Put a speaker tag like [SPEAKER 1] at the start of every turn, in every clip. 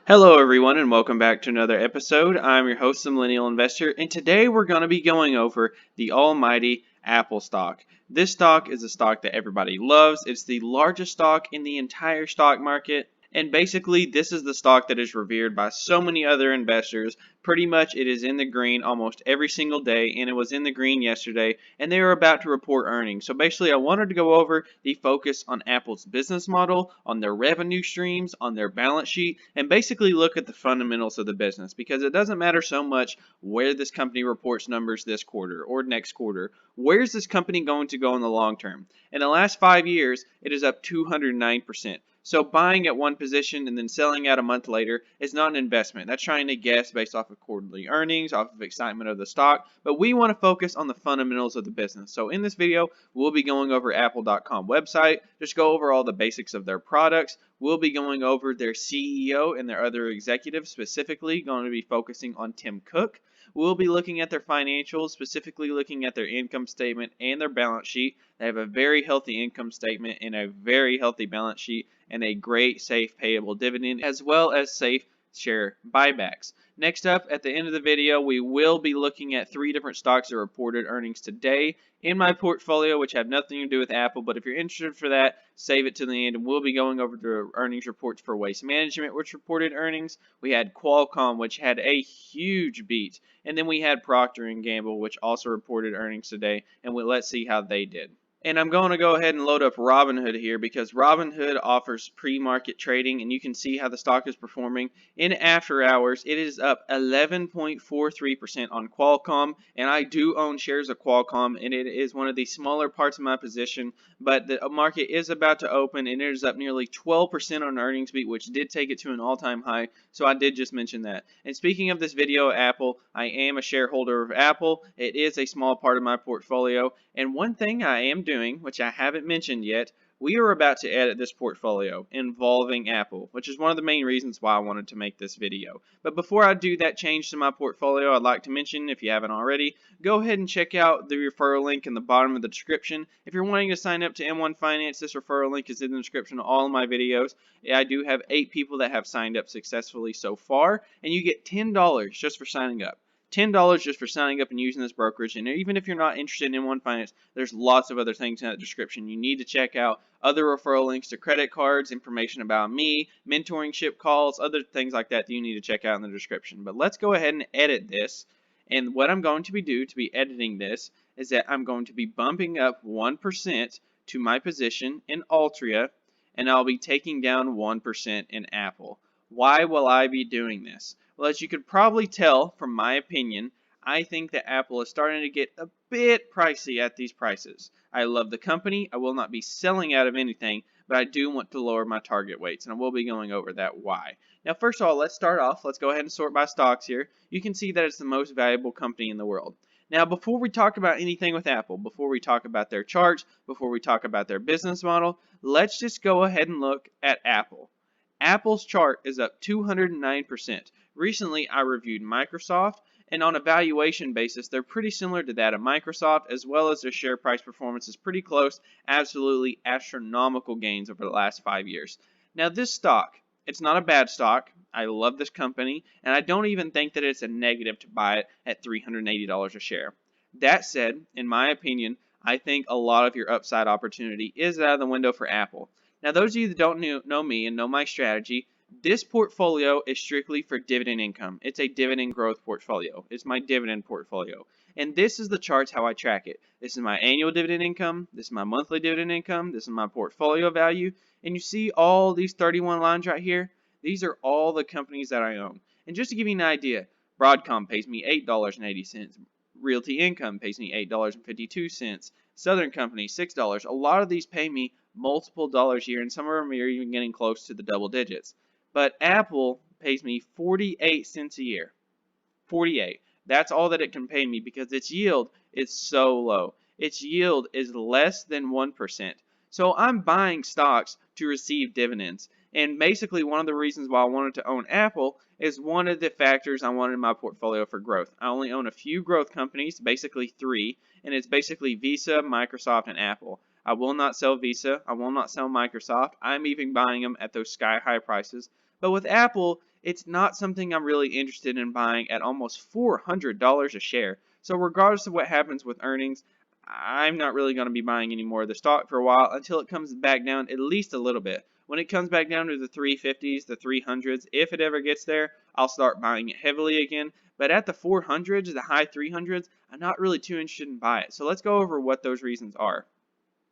[SPEAKER 1] Hello, everyone, and welcome back to another episode. I'm your host, the Millennial Investor, and today we're going to be going over the almighty Apple stock. This stock is a stock that everybody loves. It's the largest stock in the entire stock market. And basically, this is the stock that is revered by so many other investors. Pretty much, it is in the green almost every single day, and it was in the green yesterday, and they are about to report earnings. So basically, I wanted to go over the focus on Apple's business model, on their revenue streams, on their balance sheet, and basically look at the fundamentals of the business, because it doesn't matter so much where this company reports numbers this quarter or next quarter. Where's this company going to go in the long term? In the last 5 years, it is up 209%. So buying at one position and then selling out a month later is not an investment. That's trying to guess based off of quarterly earnings, off of excitement of the stock. But we want to focus on the fundamentals of the business. So in this video, we'll be going over Apple.com website, just go over all the basics of their products. We'll be going over their CEO and their other executives, specifically going to be focusing on Tim Cook. We'll be looking at their financials, specifically looking at their income statement and their balance sheet. They have a very healthy income statement and a very healthy balance sheet and a great safe payable dividend, as well as safe share buybacks. Next up, at the end of the video, we will be looking at 3 different stocks that reported earnings today in my portfolio, which have nothing to do with Apple. But if you're interested for that, save it to the end, and we'll be going over the earnings reports for Waste Management, which reported earnings. We had Qualcomm, which had a huge beat, and then we had Procter and Gamble, which also reported earnings today, and let's see how they did. And I'm going to go ahead and load up Robinhood here, because Robinhood offers pre-market trading, and you can see how the stock is performing. In after hours, it is up 11.43% on Qualcomm, and I do own shares of Qualcomm, and it is one of the smaller parts of my position, but the market is about to open, and it is up nearly 12% on earnings beat, which did take it to an all-time high, so I did just mention that. And speaking of this video, Apple, I am a shareholder of Apple. It is a small part of my portfolio, and one thing I am doing, which I haven't mentioned yet, we are about to edit this portfolio involving Apple, which is one of the main reasons why I wanted to make this video. But before I do that change to my portfolio, I'd like to mention, if you haven't already, go ahead and check out the referral link in the bottom of the description. If you're wanting to sign up to M1 Finance, this referral link is in the description of all of my videos. I do have 8 people that have signed up successfully so far, and you get $10 just for signing up. $10 just for signing up and using this brokerage. And even if you're not interested in M1 Finance, there's lots of other things in that description you need to check out. Other referral links to credit cards, information about me, mentorship calls, other things like that you need to check out in the description. But let's go ahead and edit this. And what I'm going to be editing this is that I'm going to be bumping up 1% to my position in Altria, and I'll be taking down 1% in Apple. Why will I be doing this? Well, as you could probably tell from my opinion, I think that Apple is starting to get a bit pricey at these prices. I love the company. I will not be selling out of anything, but I do want to lower my target weights, and I will be going over that why. Now, first of all, let's start off. Let's go ahead and sort by stocks here. You can see that it's the most valuable company in the world. Now, before we talk about anything with Apple, before we talk about their charts, before we talk about their business model, let's just go ahead and look at Apple. Apple's chart is up 209%. Recently, I reviewed Microsoft, and on a valuation basis, they're pretty similar to that of Microsoft, as well as their share price performance is pretty close, absolutely astronomical gains over the last 5 years. Now, this stock, it's not a bad stock. I love this company, and I don't even think that it's a negative to buy it at $380 a share. That said, in my opinion, I think a lot of your upside opportunity is out of the window for Apple. Now, those of you that don't know me and know my strategy, this portfolio is strictly for dividend income. It's a dividend growth portfolio. It's my dividend portfolio. And this is the charts how I track it. This is my annual dividend income. This is my monthly dividend income. This is my portfolio value. And you see all these 31 lines right here? These are all the companies that I own. And just to give you an idea, Broadcom pays me $8.80. Realty Income pays me $8.52. Southern Company, $6. A lot of these pay me multiple dollars a year, and some of them are even getting close to the double digits. But Apple pays me 48 cents a year. 48. That's all that it can pay me because its yield is so low. Its yield is less than 1%. So I'm buying stocks to receive dividends. And basically one of the reasons why I wanted to own Apple is one of the factors I wanted in my portfolio for growth. I only own a few growth companies, basically 3, and it's basically Visa, Microsoft, and Apple. I will not sell Visa. I will not sell Microsoft. I'm even buying them at those sky-high prices. But with Apple, it's not something I'm really interested in buying at almost $400 a share. So regardless of what happens with earnings, I'm not really going to be buying any more of the stock for a while until it comes back down at least a little bit. When it comes back down to the 350s, the 300s, if it ever gets there, I'll start buying it heavily again. But at the 400s, the high 300s, I'm not really too interested in buying it. So let's go over what those reasons are.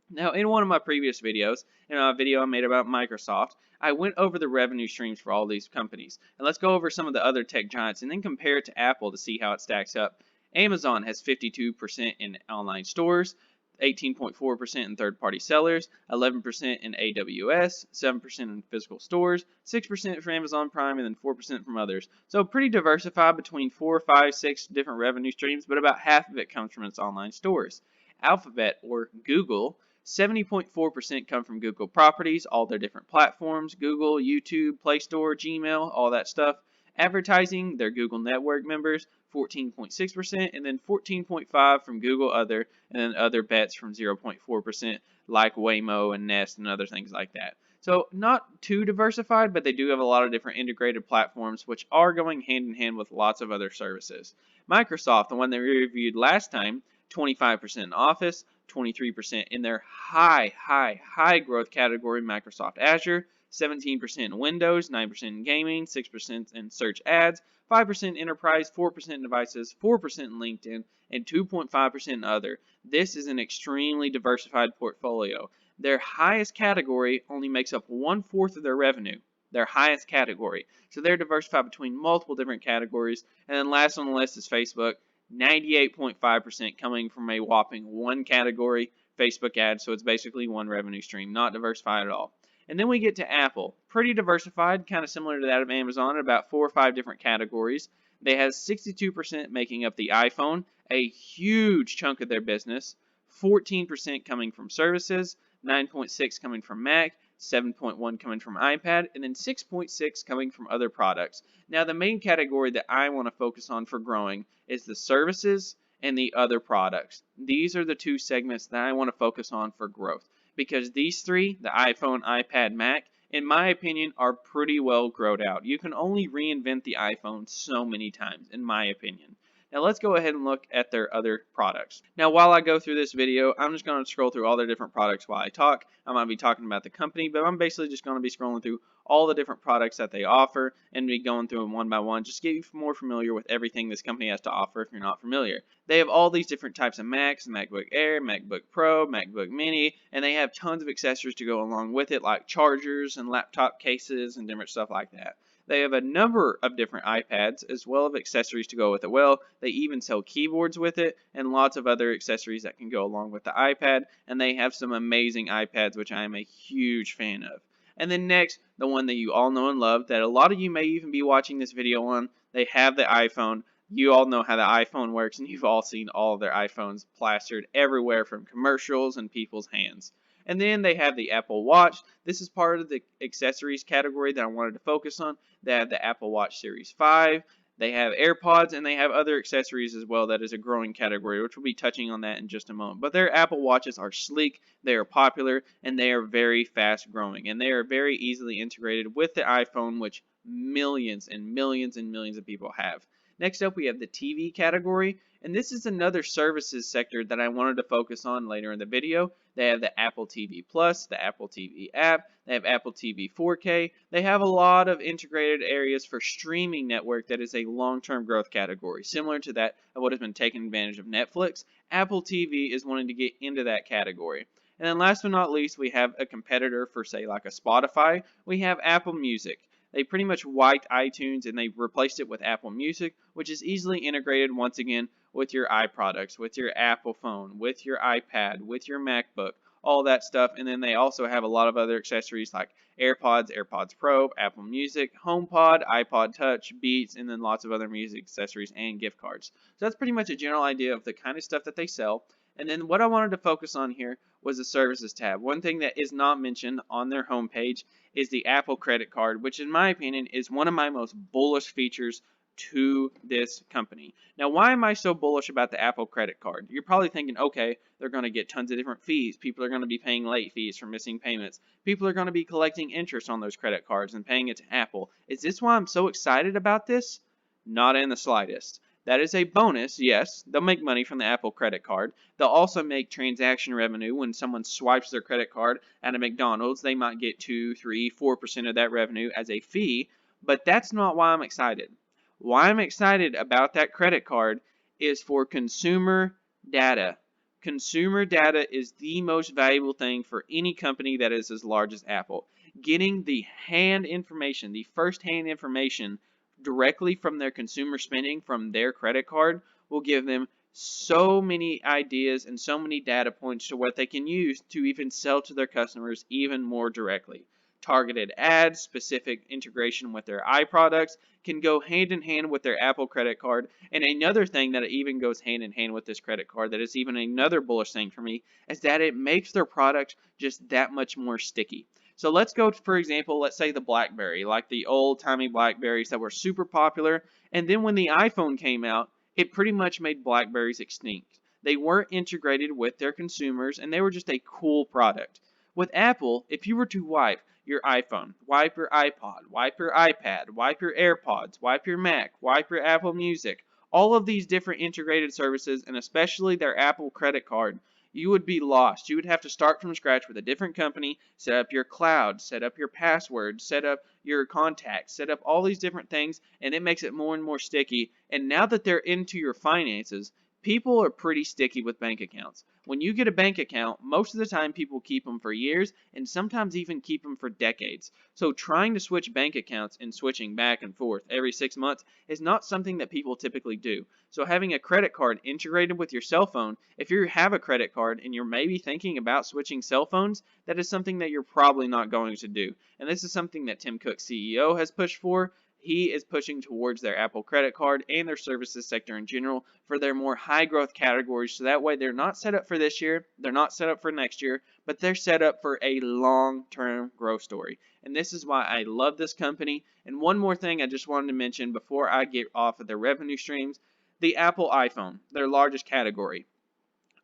[SPEAKER 1] Now, in one of my previous videos, in a video I made about Microsoft, I went over the revenue streams for all these companies. And let's go over some of the other tech giants and then compare it to Apple to see how it stacks up. Amazon has 52% in online stores, 18.4% in third-party sellers, 11% in AWS, 7% in physical stores, 6% from Amazon Prime, and then 4% from others. So pretty diversified between 4, 5, 6 different revenue streams, but about half of it comes from its online stores. Alphabet, or Google, 70.4% come from Google properties, all their different platforms, Google, YouTube, Play Store, Gmail, all that stuff. Advertising, their Google Network members, 14.6%, and then 14.5% from Google Other, and then other bets from 0.4%, like Waymo and Nest and other things like that. So not too diversified, but they do have a lot of different integrated platforms, which are going hand in hand with lots of other services. Microsoft, the one that we reviewed last time, 25% in Office, 23% in their high growth category, Microsoft Azure, 17% in Windows, 9% in gaming, 6% in search ads, 5% enterprise, 4% in devices, 4% in LinkedIn, and 2.5% in other. This is an extremely diversified portfolio. Their highest category only makes up 1/4 of their revenue. Their highest category. So they're diversified between multiple different categories. And then last on the list is Facebook. 98.5% coming from a whopping one category, Facebook ads, so it's basically one revenue stream, not diversified at all. And then we get to Apple, pretty diversified, kind of similar to that of Amazon, about 4 or 5 different categories. They have 62% making up the iPhone, a huge chunk of their business, 14% coming from services, 9.6% coming from Mac, 7.1% coming from iPad, and then 6.6% coming from other products. Now, the main category that I want to focus on for growing is the services and the other products. These are the two segments that I want to focus on for growth because these three, the iPhone, iPad, Mac, in my opinion, are pretty well growed out. You can only reinvent the iPhone so many times, in my opinion. Now let's go ahead and look at their other products. Now while I go through this video, I'm just going to scroll through all their different products while I talk. I might be talking about the company, but I'm basically just going to be scrolling through all the different products that they offer and be going through them one by one, just to get you more familiar with everything this company has to offer if you're not familiar. They have all these different types of Macs, MacBook Air, MacBook Pro, MacBook Mini, and they have tons of accessories to go along with it, like chargers and laptop cases and different stuff like that. They have a number of different iPads as well as accessories to go with it. Well, they even sell keyboards with it and lots of other accessories that can go along with the iPad. And they have some amazing iPads, which I am a huge fan of. And then next, the one that you all know and love that a lot of you may even be watching this video on, they have the iPhone. You all know how the iPhone works, and you've all seen all of their iPhones plastered everywhere from commercials and people's hands. And then they have the Apple Watch. This is part of the accessories category that I wanted to focus on. They have the Apple Watch Series 5. They have AirPods, and they have other accessories as well that is a growing category, which we'll be touching on that in just a moment. But their Apple Watches are sleek, they are popular, and they are very fast growing. And they are very easily integrated with the iPhone, which millions and millions and millions of people have. Next up, we have the TV category, and this is another services sector that I wanted to focus on later in the video. They have the Apple TV Plus, the Apple TV app, they have Apple TV 4K. They have a lot of integrated areas for streaming network that is a long-term growth category, similar to that of what has been taking advantage of Netflix. Apple TV is wanting to get into that category. And then last but not least, we have a competitor for, say, like a Spotify. We have Apple Music. They pretty much wiped iTunes and they replaced it with Apple Music, which is easily integrated once again with your iProducts, with your Apple phone, with your iPad, with your MacBook, all that stuff. And then they also have a lot of other accessories like AirPods, AirPods Pro, Apple Music, HomePod, iPod Touch, Beats, and then lots of other music accessories and gift cards. So that's pretty much a general idea of the kind of stuff that they sell. And then what I wanted to focus on here was the services tab. One thing that is not mentioned on their homepage is the Apple credit card, which in my opinion is one of my most bullish features to this company. Now, why am I so bullish about the Apple credit card? You're probably thinking, okay, they're going to get tons of different fees. People are going to be paying late fees for missing payments. People are going to be collecting interest on those credit cards and paying it to Apple. Is this why I'm so excited about this? Not in the slightest. That is a bonus, yes. They'll make money from the Apple credit card. They'll also make transaction revenue when someone swipes their credit card at a McDonald's. They might get 2, 3, 4% of that revenue as a fee, but that's not why I'm excited. Why I'm excited about that credit card is for consumer data. Consumer data is the most valuable thing for any company that is as large as Apple. Getting the hand information, the first-hand information directly from their consumer spending from their credit card will give them so many ideas and so many data points to what they can use to even sell to their customers even more directly. Targeted ads, specific integration with their iProducts can go hand in hand with their Apple credit card. And another thing that even goes hand in hand with this credit card that is even another bullish thing for me is that it makes their product just that much more sticky. So let's go, for example, let's say the BlackBerry, like the old-timey BlackBerries that were super popular. And then when the iPhone came out, it pretty much made BlackBerries extinct. They weren't integrated with their consumers, and they were just a cool product. With Apple, if you were to wipe your iPhone, wipe your iPod, wipe your iPad, wipe your AirPods, wipe your Mac, wipe your Apple Music, all of these different integrated services, and especially their Apple credit card, you would be lost. You would have to start from scratch with a different company, set up your cloud, set up your password, set up your contacts, set up all these different things, and it makes it more and more sticky. And now that they're into your finances, people are pretty sticky with bank accounts. When you get a bank account, most of the time people keep them for years and sometimes even keep them for decades. So trying to switch bank accounts and switching back and forth every 6 months is not something that people typically do. So having a credit card integrated with your cell phone, if you have a credit card and you're maybe thinking about switching cell phones, that is something that you're probably not going to do. And this is something that Tim Cook, CEO, has pushed for. He is pushing towards their Apple credit card and their services sector in general for their more high growth categories. So that way they're not set up for this year, they're not set up for next year, but they're set up for a long-term growth story. And this is why I love this company. And one more thing I just wanted to mention before I get off of their revenue streams, the Apple iPhone, their largest category.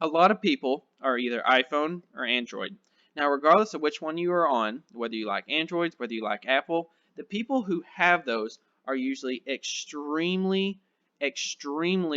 [SPEAKER 1] A lot of people are either iPhone or Android. Now, regardless of which one you are on, whether you like Androids, whether you like Apple, the people who have those are usually extremely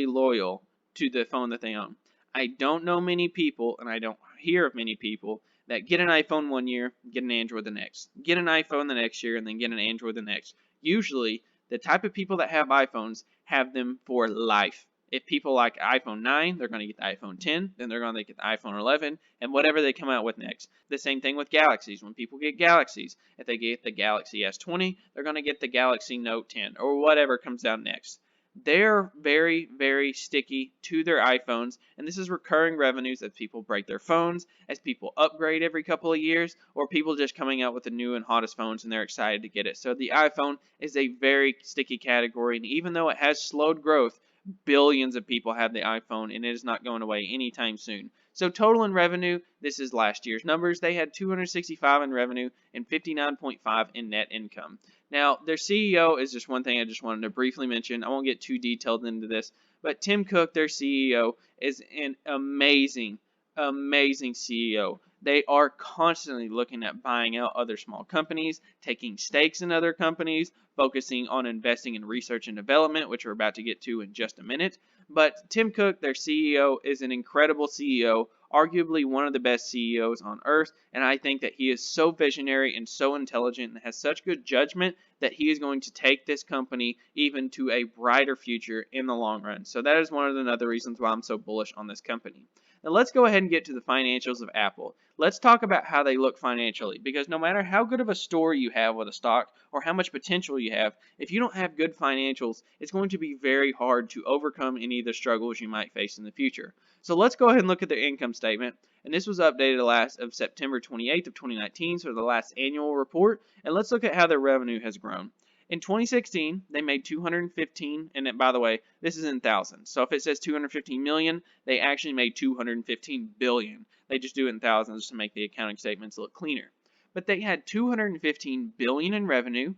[SPEAKER 1] loyal to the phone that they own. I don't know many people, and I don't hear of many people, that get an iPhone one year, get an Android the next, get an iPhone the next year, and then get an Android the next. Usually, the type of people that have iPhones have them for life. If people like iPhone 9, they're going to get the iPhone 10, then they're going to get the iPhone 11, and whatever they come out with next. The same thing with Galaxies. When people get Galaxies, if they get the Galaxy S20, they're going to get the Galaxy Note 10, or whatever comes out next. They're very sticky to their iPhones, and this is recurring revenues as people break their phones, as people upgrade every couple of years, or people just coming out with the new and hottest phones and they're excited to get it. So the iPhone is a very sticky category, and even though it has slowed growth, billions of people have the iPhone, and it is not going away anytime soon. So total in revenue, this is last year's numbers. They had 265 in revenue and 59.5 in net income. Now, their CEO is just one thing I just wanted to briefly mention. I won't get too detailed into this, but Tim Cook, their CEO, is an amazing CEO. They are constantly looking at buying out other small companies, taking stakes in other companies, focusing on investing in research and development, which we're about to get to in just a minute. But Tim Cook, their CEO, is an incredible CEO, arguably one of the best CEOs on earth, and I think that he is so visionary and so intelligent and has such good judgment that he is going to take this company even to a brighter future in the long run. So that is one of the other reasons why I'm so bullish on this company. Now let's go ahead and get to the financials of Apple. Let's talk about how they look financially, because no matter how good of a story you have with a stock or how much potential you have, if you don't have good financials, it's going to be very hard to overcome any of the struggles you might face in the future. So let's go ahead and look at their income statement. And this was updated last of September 28th of 2019, so the last annual report. And let's look at how their revenue has grown. In 2016, they made 215, and by the way, this is in thousands. So if it says 215 million, they actually made 215 billion. They just do it in thousands to make the accounting statements look cleaner. But they had 215 billion in revenue,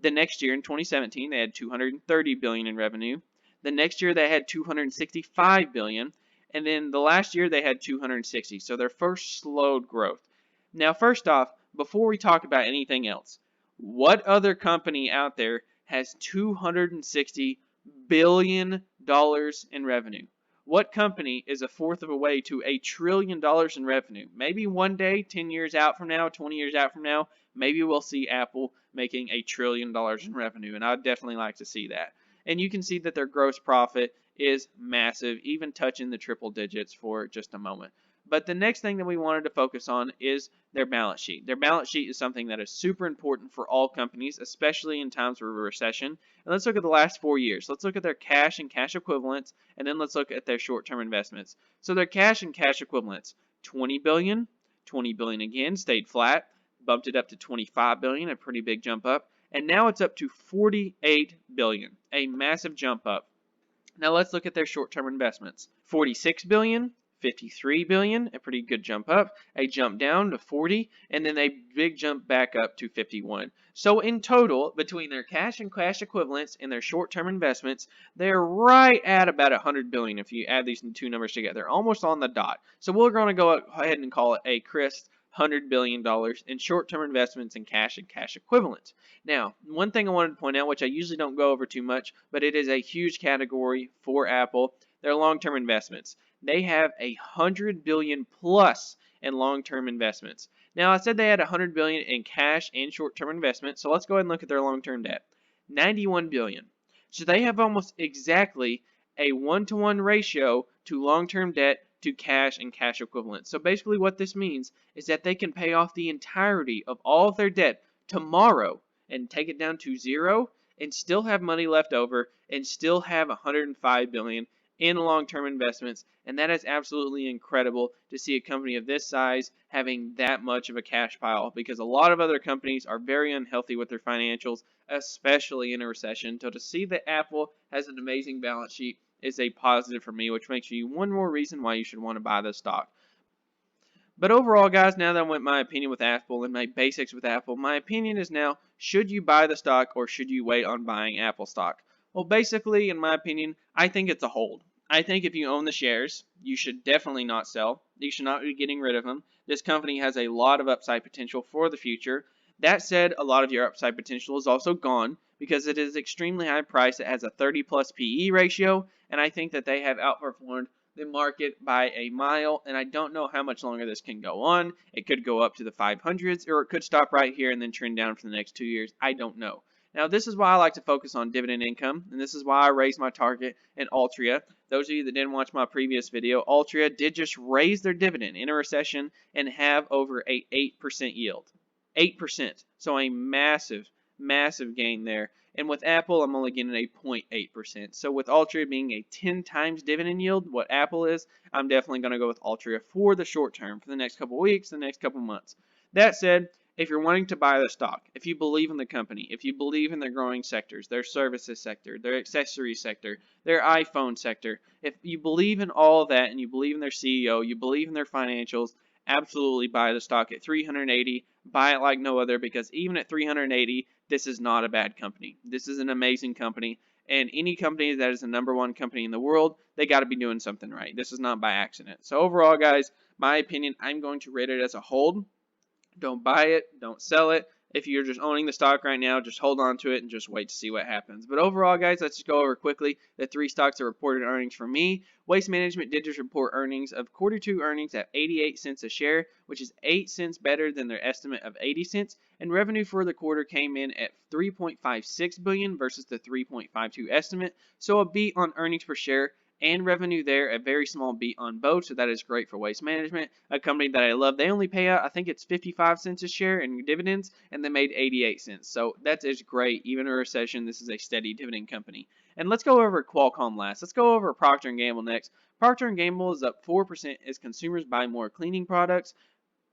[SPEAKER 1] The next year in 2017, they had 230 billion in revenue. The next year they had 265 billion, and then the last year they had 260. So their first slowed growth. Now, first off, before we talk about anything else, what other company out there has 260 billion dollars in revenue? What company is a fourth of a way to $1 trillion in revenue? Maybe one day, 10 years out from now, 20 years out from now, maybe we'll see Apple making $1 trillion in revenue, and I'd definitely like to see that. And you can see that their gross profit is massive, even touching the triple digits for just a moment. But the next thing that we wanted to focus on is their balance sheet. Their balance sheet is something that is super important for all companies, especially in times of a recession. And let's look at the last 4 years. Let's look at their cash and cash equivalents, and then let's look at their short-term investments. So their cash and cash equivalents, 20 billion, 20 billion again, stayed flat, bumped it up to 25 billion, a pretty big jump up, and now it's up to 48 billion, a massive jump up. Now let's look at their short-term investments. 46 billion, 53 billion, a pretty good jump up, a jump down to 40, and then a big jump back up to 51. So in total, between their cash and cash equivalents and their short-term investments, they're right at about 100 billion if you add these two numbers together, almost on the dot. So we're going to go ahead and call it a crisp $100 billion in short-term investments in cash and cash equivalents. Now, one thing I wanted to point out, which I usually don't go over too much, but it is a huge category for Apple, their long-term investments. They have 100 billion plus in long-term investments. Now, I said they had 100 billion in cash and short-term investments, so let's go ahead and look at their long-term debt. 91 billion. So they have almost exactly a 1-to-1 ratio to long-term debt to cash and cash equivalents. So basically what this means is that they can pay off the entirety of all of their debt tomorrow and take it down to zero and still have money left over and still have 105 billion in long-term investments, and that is absolutely incredible to see a company of this size having that much of a cash pile, because a lot of other companies are very unhealthy with their financials, especially in a recession. So to see that Apple has an amazing balance sheet is a positive for me, which makes you one more reason why you should want to buy this stock. But overall, guys, now that I went my opinion with Apple and my basics with Apple, my opinion is now, should you buy the stock or should you wait on buying Apple stock? Well, basically, in my opinion, I think it's a hold. I think if you own the shares, you should definitely not sell. You should not be getting rid of them. This company has a lot of upside potential for the future. That said, a lot of your upside potential is also gone because it is extremely high priced. It has a 30 plus PE ratio, and I think that they have outperformed the market by a mile, and I don't know how much longer this can go on. It could go up to the 500s, or it could stop right here and then trend down for the next 2 years. I don't know. Now, this is why I like to focus on dividend income, and this is why I raised my target in Altria. Those of you that didn't watch my previous video, Altria did just raise their dividend in a recession and have over a 8% yield. 8%. So a massive, massive gain there. And with Apple, I'm only getting a 0.8%. So with Altria being a 10 times dividend yield, what Apple is, I'm definitely going to go with Altria for the short term, for the next couple weeks, the next couple months. That said, if you're wanting to buy the stock, if you believe in the company, if you believe in their growing sectors, their services sector, their accessory sector, their iPhone sector, if you believe in all of that and you believe in their CEO, you believe in their financials, absolutely buy the stock at 380. Buy it like no other, because even at 380, this is not a bad company. This is an amazing company, and any company that is the #1 company in the world, they got to be doing something right. This is not by accident. So overall, guys, my opinion, I'm going to rate it as a hold. Don't buy it. Don't sell it. If you're just owning the stock right now, just hold on to it and just wait to see what happens. But overall, guys, let's just go over quickly the 3 stocks that reported earnings for me. Waste Management did just report earnings of Q2 earnings at 88 cents a share, which is 8 cents better than their estimate of 80 cents. And revenue for the quarter came in at $3.56 billion versus the 3.52 estimate. So a beat on earnings per share and revenue there, a very small beat on both, so that is great for Waste Management, a company that I love. They only pay out, I think it's 55 cents a share in dividends, and they made 88 cents. So that is great. Even in a recession, this is a steady dividend company. And let's go over Qualcomm last. Let's go over Procter and Gamble next. Procter and Gamble is up 4% as consumers buy more cleaning products.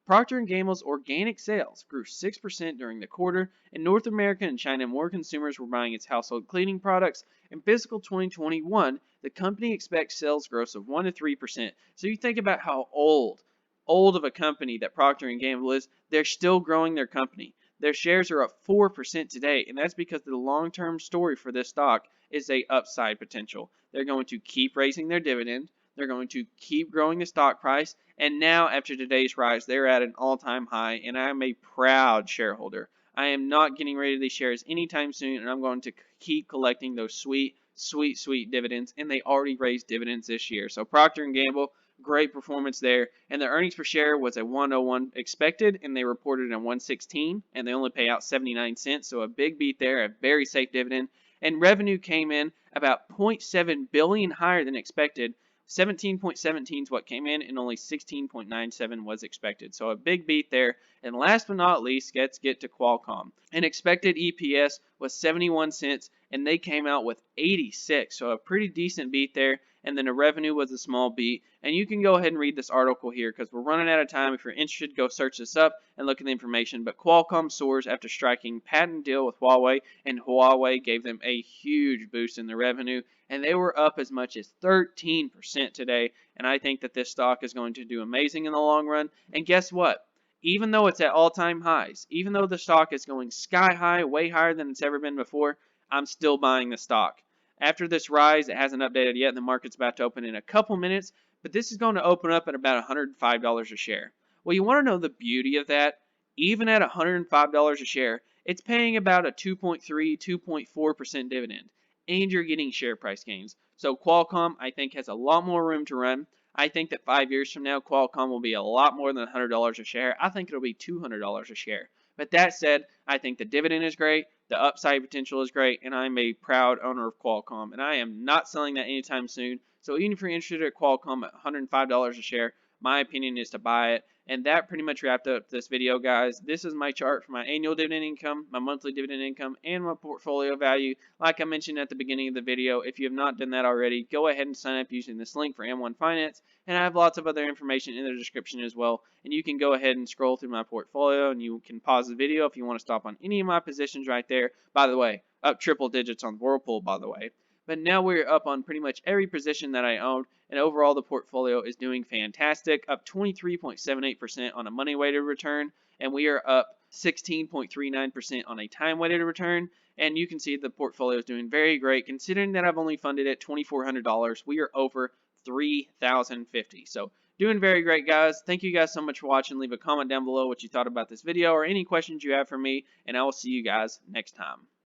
[SPEAKER 1] Procter & Gamble's organic sales grew 6% during the quarter. In North America and China, more consumers were buying its household cleaning products. In fiscal 2021, the company expects sales growth of 1 to 3%. So you think about how old of a company that Procter & Gamble is, they're still growing their company. Their shares are up 4% today, and that's because the long-term story for this stock is a upside potential. They're going to keep raising their dividend. They're going to keep growing the stock price, and now after today's rise, they're at an all-time high, and I am a proud shareholder. I am not getting rid of these shares anytime soon, and I'm going to keep collecting those sweet, sweet, sweet dividends, and they already raised dividends this year. So Procter and Gamble, great performance there, and the earnings per share was a 101 expected, and they reported a 116, and they only pay out 79 cents, so a big beat there, a very safe dividend. And revenue came in about 0.7 billion higher than expected. 17.17 is what came in, and only 16.97 was expected. So a big beat there. And last but not least, let's get to Qualcomm. An expected EPS was 71 cents, and they came out with 86. So a pretty decent beat there. And then the revenue was a small beat. And you can go ahead and read this article here because we're running out of time. If you're interested, go search this up and look at the information. But Qualcomm soars after striking patent deal with Huawei, and Huawei gave them a huge boost in their revenue, and they were up as much as 13% today. And I think that this stock is going to do amazing in the long run. And guess what? Even though it's at all-time highs, even though the stock is going sky high, way higher than it's ever been before, I'm still buying the stock. After this rise, it hasn't updated yet. The market's about to open in a couple minutes, but this is going to open up at about $105 a share. Well, you want to know the beauty of that? Even at $105 a share, it's paying about a 2.3, 2.4% dividend, and you're getting share price gains. So Qualcomm, I think, has a lot more room to run. I think that 5 years from now, Qualcomm will be a lot more than $100 a share. I think it'll be $200 a share. But that said, I think the dividend is great, the upside potential is great, and I'm a proud owner of Qualcomm, and I am not selling that anytime soon. So even if you're interested at Qualcomm at $105 a share, my opinion is to buy it. And that pretty much wrapped up this video, guys. This is my chart for my annual dividend income, my monthly dividend income, and my portfolio value. Like I mentioned at the beginning of the video, if you have not done that already, go ahead and sign up using this link for M1 Finance. And I have lots of other information in the description as well. And you can go ahead and scroll through my portfolio, and you can pause the video if you want to stop on any of my positions right there. By the way, up triple digits on Whirlpool, by the way. But now we're up on pretty much every position that I owned, and overall the portfolio is doing fantastic, up 23.78% on a money-weighted return, and we are up 16.39% on a time-weighted return. And you can see the portfolio is doing very great. Considering that I've only funded it $2,400, we are over $3,050. So doing very great, guys. Thank you guys so much for watching. Leave a comment down below what you thought about this video or any questions you have for me, and I will see you guys next time.